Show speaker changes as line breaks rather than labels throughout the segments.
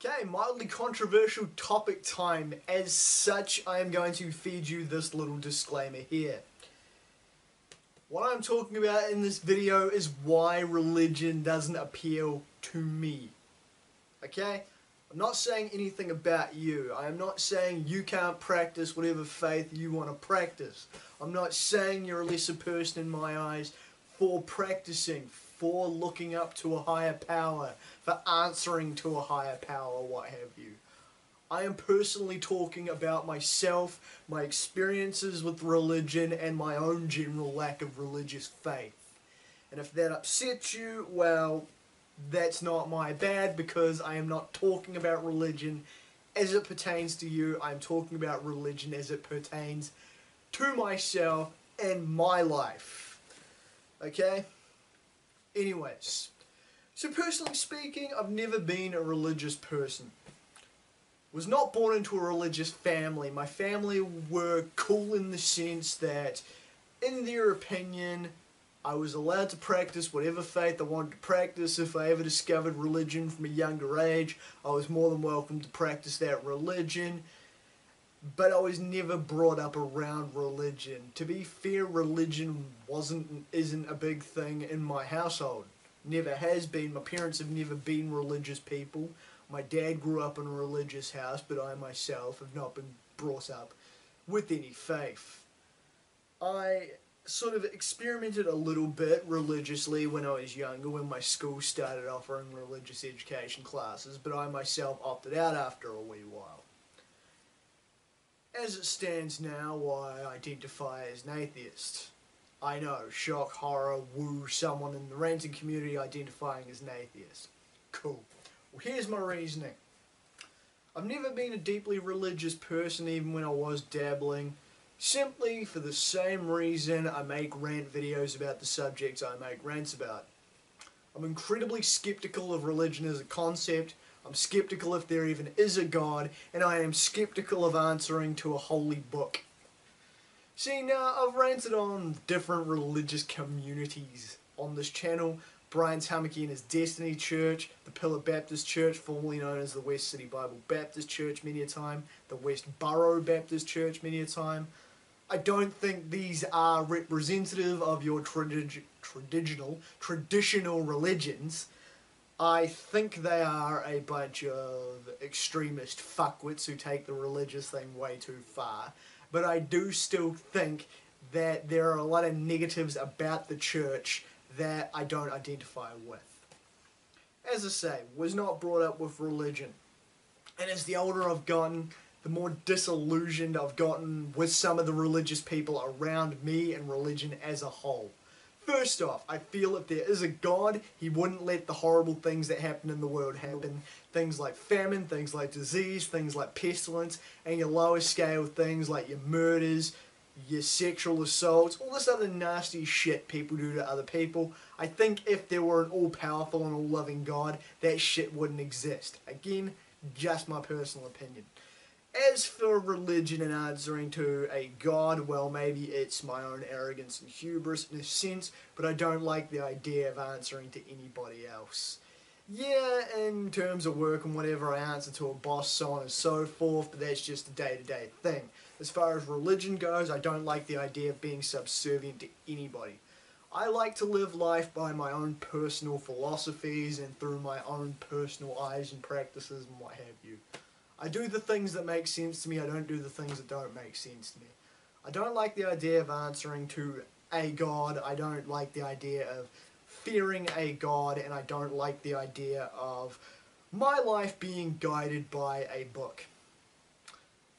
Okay, mildly controversial topic time. As such, I am going to feed you this little disclaimer here. What I'm talking about in this video is why religion doesn't appeal to me. Okay? I'm not saying anything about you. I am not saying you can't practice whatever faith you want to practice. I'm not saying you're a lesser person in my eyes for practicing, for looking up to a higher power, for answering to a higher power, what have you. I am personally talking about myself, my experiences with religion, and my own general lack of religious faith. And if that upsets you, well, that's not my bad, because I am not talking about religion as it pertains to you. I'm talking about religion as it pertains to myself and my life. Okay? Anyways, so personally speaking, I've never been a religious person. Was not born into a religious family. My family were cool in the sense that, in their opinion, I was allowed to practice whatever faith I wanted to practice. If I ever discovered religion from a younger age, I was more than welcome to practice that religion. But I was never brought up around religion. To be fair, religion isn't a big thing in my household. Never has been. My parents have never been religious people. My dad grew up in a religious house, but I myself have not been brought up with any faith. I sort of experimented a little bit religiously when I was younger, when my school started offering religious education classes, but I myself opted out after a wee while. As it stands now, I identify as an atheist. I know, shock, horror, woo, someone in the ranting community identifying as an atheist. Cool. Well, here's my reasoning. I've never been a deeply religious person, even when I was dabbling, simply for the same reason I make rant videos about the subjects I make rants about. I'm incredibly skeptical of religion as a concept. I'm skeptical if there even is a God, and I am skeptical of answering to a holy book. See, now, I've ranted on different religious communities on this channel. Brian's Hammocky and his Destiny Church, the Pillar Baptist Church, formerly known as the West City Bible Baptist Church many a time, the West Borough Baptist Church many a time. I don't think these are representative of your traditional religions. I think they are a bunch of extremist fuckwits who take the religious thing way too far. But I do still think that there are a lot of negatives about the church that I don't identify with. As I say, was not brought up with religion. And as the older I've gotten, the more disillusioned I've gotten with some of the religious people around me and religion as a whole. First off, I feel if there is a God, he wouldn't let the horrible things that happen in the world happen. Things like famine, things like disease, things like pestilence, and your lower scale things like your murders, your sexual assaults, all this other nasty shit people do to other people. I think if there were an all-powerful and all-loving God, that shit wouldn't exist. Again, just my personal opinion. As for religion and answering to a God, well, maybe it's my own arrogance and hubris in a sense, but I don't like the idea of answering to anybody else. Yeah, in terms of work and whatever, I answer to a boss, so on and so forth, but that's just a day-to-day thing. As far as religion goes, I don't like the idea of being subservient to anybody. I like to live life by my own personal philosophies and through my own personal eyes and practices and what have you. I do the things that make sense to me, I don't do the things that don't make sense to me. I don't like the idea of answering to a God, I don't like the idea of fearing a God, and I don't like the idea of my life being guided by a book.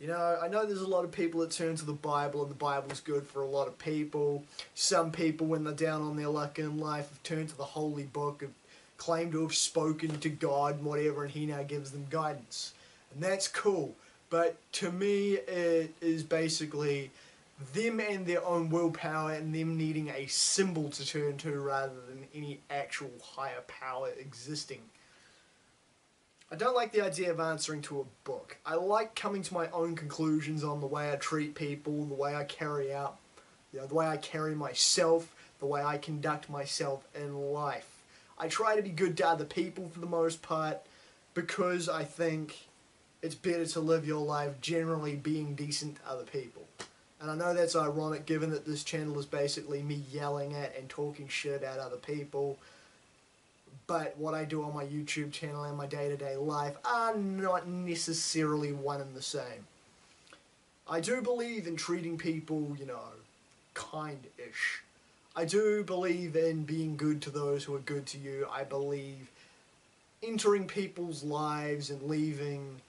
You know, I know there's a lot of people that turn to the Bible, and the Bible's good for a lot of people. Some people, when they're down on their luck in life, have turned to the Holy Book, have claimed to have spoken to God and whatever, and he now gives them guidance. And that's cool, but to me it is basically them and their own willpower and them needing a symbol to turn to rather than any actual higher power existing. I don't like the idea of answering to a book. I like coming to my own conclusions on the way I treat people, the way I carry out, the way I carry myself, the way I conduct myself in life. I try to be good to other people for the most part, because I think it's better to live your life generally being decent to other people. And I know that's ironic given that this channel is basically me yelling at and talking shit about other people, but what I do on my YouTube channel and my day-to-day life are not necessarily one and the same. I do believe in treating people, you know, kind-ish. I do believe in being good to those who are good to you. I believe entering people's lives and leaving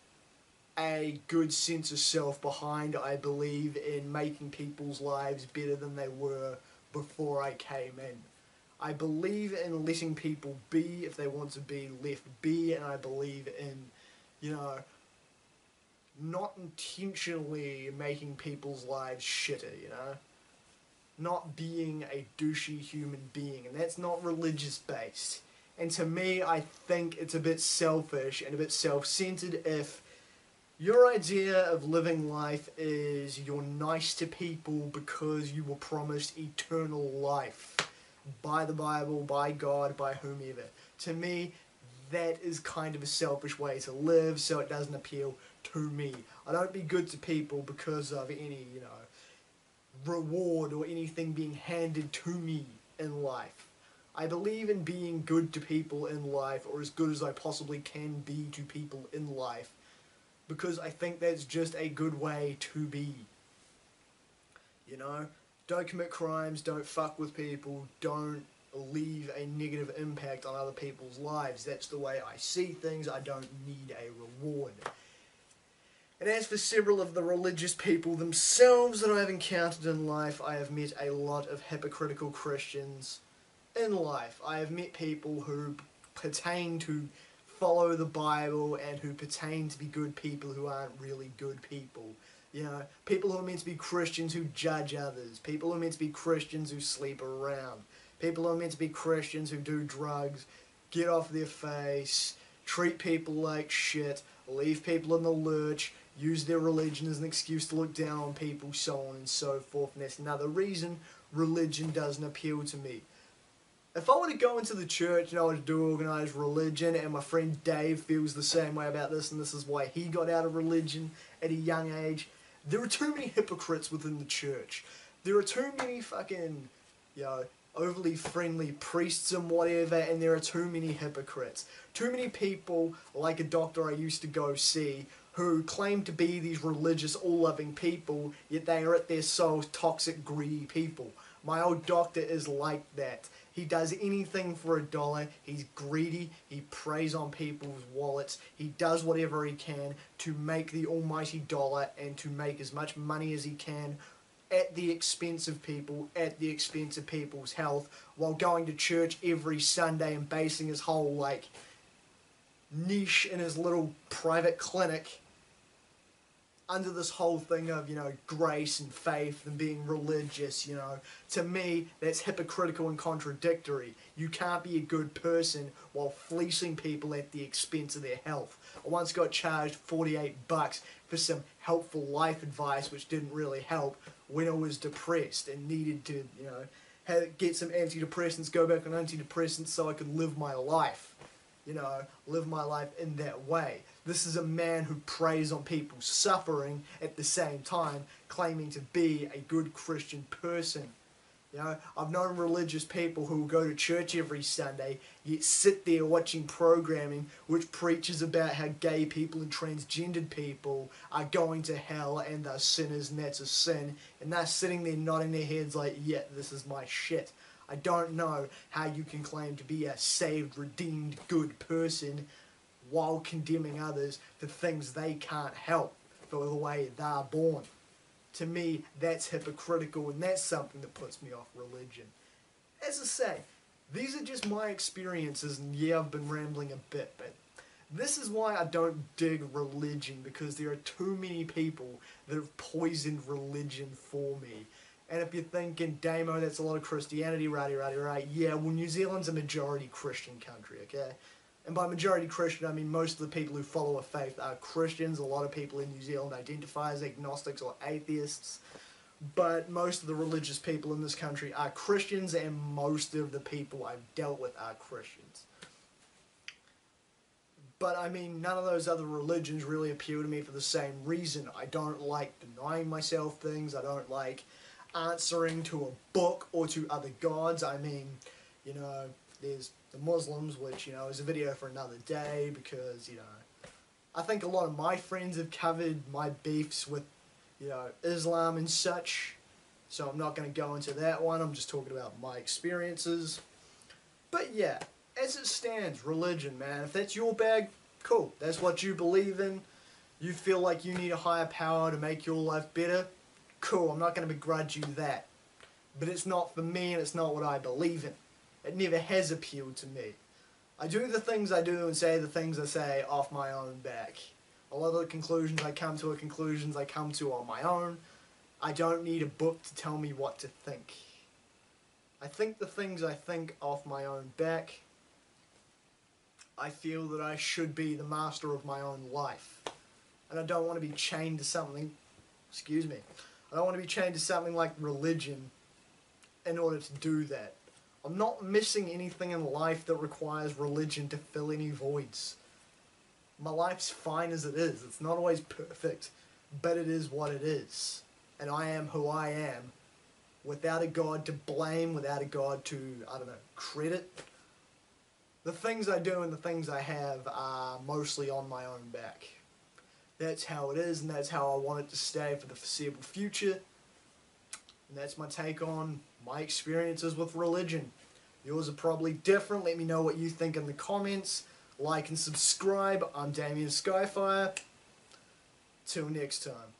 a good sense of self behind. I believe in making people's lives better than they were before I came in. I believe in letting people be if they want to be left be, and I believe in, you know, not intentionally making people's lives shitter, you know? Not being a douchey human being, and that's not religious based. And to me, I think it's a bit selfish and a bit self-centered if your idea of living life is you're nice to people because you were promised eternal life by the Bible, by God, by whomever. To me, that is kind of a selfish way to live, so it doesn't appeal to me. I don't be good to people because of any, you know, reward or anything being handed to me in life. I believe in being good to people in life, or as good as I possibly can be to people in life, because I think that's just a good way to be. You know? Don't commit crimes, don't fuck with people, don't leave a negative impact on other people's lives. That's the way I see things. I don't need a reward. And as for several of the religious people themselves that I have encountered in life, I have met a lot of hypocritical Christians in life. I have met people who pertain to follow the Bible and who pertain to be good people who aren't really good people. You know, people who are meant to be Christians who judge others. People who are meant to be Christians who sleep around. People who are meant to be Christians who do drugs, get off their face, treat people like shit, leave people in the lurch, use their religion as an excuse to look down on people, so on and so forth. And that's another reason religion doesn't appeal to me. If I were to go into the church and I were to do organised religion, and my friend Dave feels the same way about this, and this is why he got out of religion at a young age, there are too many hypocrites within the church. There are too many fucking, you know, overly friendly priests and whatever, and there are too many hypocrites. Too many people, like a doctor I used to go see, who claim to be these religious, all-loving people, yet they are at their souls toxic, greedy people. My old doctor is like that. He does anything for $1. He's greedy. He preys on people's wallets. He does whatever he can to make the almighty dollar and to make as much money as he can at the expense of people, at the expense of people's health, while going to church every Sunday and basing his whole, like, niche in his little private clinic under this whole thing of, you know, grace and faith and being religious, you know. To me, that's hypocritical and contradictory. You can't be a good person while fleecing people at the expense of their health. I once got charged $48 for some helpful life advice which didn't really help when I was depressed and needed to, you know, get some antidepressants, go back on antidepressants so I could live my life. You know, live my life in that way. This is a man who preys on people's suffering at the same time, claiming to be a good Christian person. You know, I've known religious people who will go to church every Sunday, yet sit there watching programming which preaches about how gay people and transgendered people are going to hell and they're sinners and that's a sin, and they're sitting there nodding their heads like, yeah, this is my shit. I don't know how you can claim to be a saved, redeemed, good person while condemning others for things they can't help for the way they're born. To me, that's hypocritical, and that's something that puts me off religion. As I say, these are just my experiences, and yeah, I've been rambling a bit, but this is why I don't dig religion, because there are too many people that have poisoned religion for me. And if you're thinking, Damo, that's a lot of Christianity, right, yeah, well, New Zealand's a majority Christian country, okay? And by majority Christian, I mean most of the people who follow a faith are Christians. A lot of people in New Zealand identify as agnostics or atheists. But most of the religious people in this country are Christians, and most of the people I've dealt with are Christians. But I mean, none of those other religions really appeal to me for the same reason. I don't like denying myself things. I don't like answering to a book or to other gods. I mean, you know, there's the Muslims, which, you know, is a video for another day because, you know, I think a lot of my friends have covered my beefs with, you know, Islam and such. So I'm not going to go into that one. I'm just talking about my experiences. But yeah, as it stands, religion, man. If that's your bag, cool. That's what you believe in. You feel like you need a higher power to make your life better. Cool, I'm not going to begrudge you that. But it's not for me and it's not what I believe in. It never has appealed to me. I do the things I do and say the things I say off my own back. A lot of the conclusions I come to are conclusions I come to on my own. I don't need a book to tell me what to think. I think the things I think off my own back. I feel that I should be the master of my own life. And I don't want to be chained to something, I don't want to be chained to something like religion in order to do that. I'm not missing anything in life that requires religion to fill any voids. My life's fine as it is. It's not always perfect, but it is what it is. And I am who I am, without a God to blame, without a God to, I don't know, credit. The things I do and the things I have are mostly on my own back. That's how it is, and that's how I want it to stay for the foreseeable future. And that's my take on my experiences with religion. Yours are probably different. Let me know what you think in the comments. Like and subscribe. I'm Damian Skyfire. Till next time.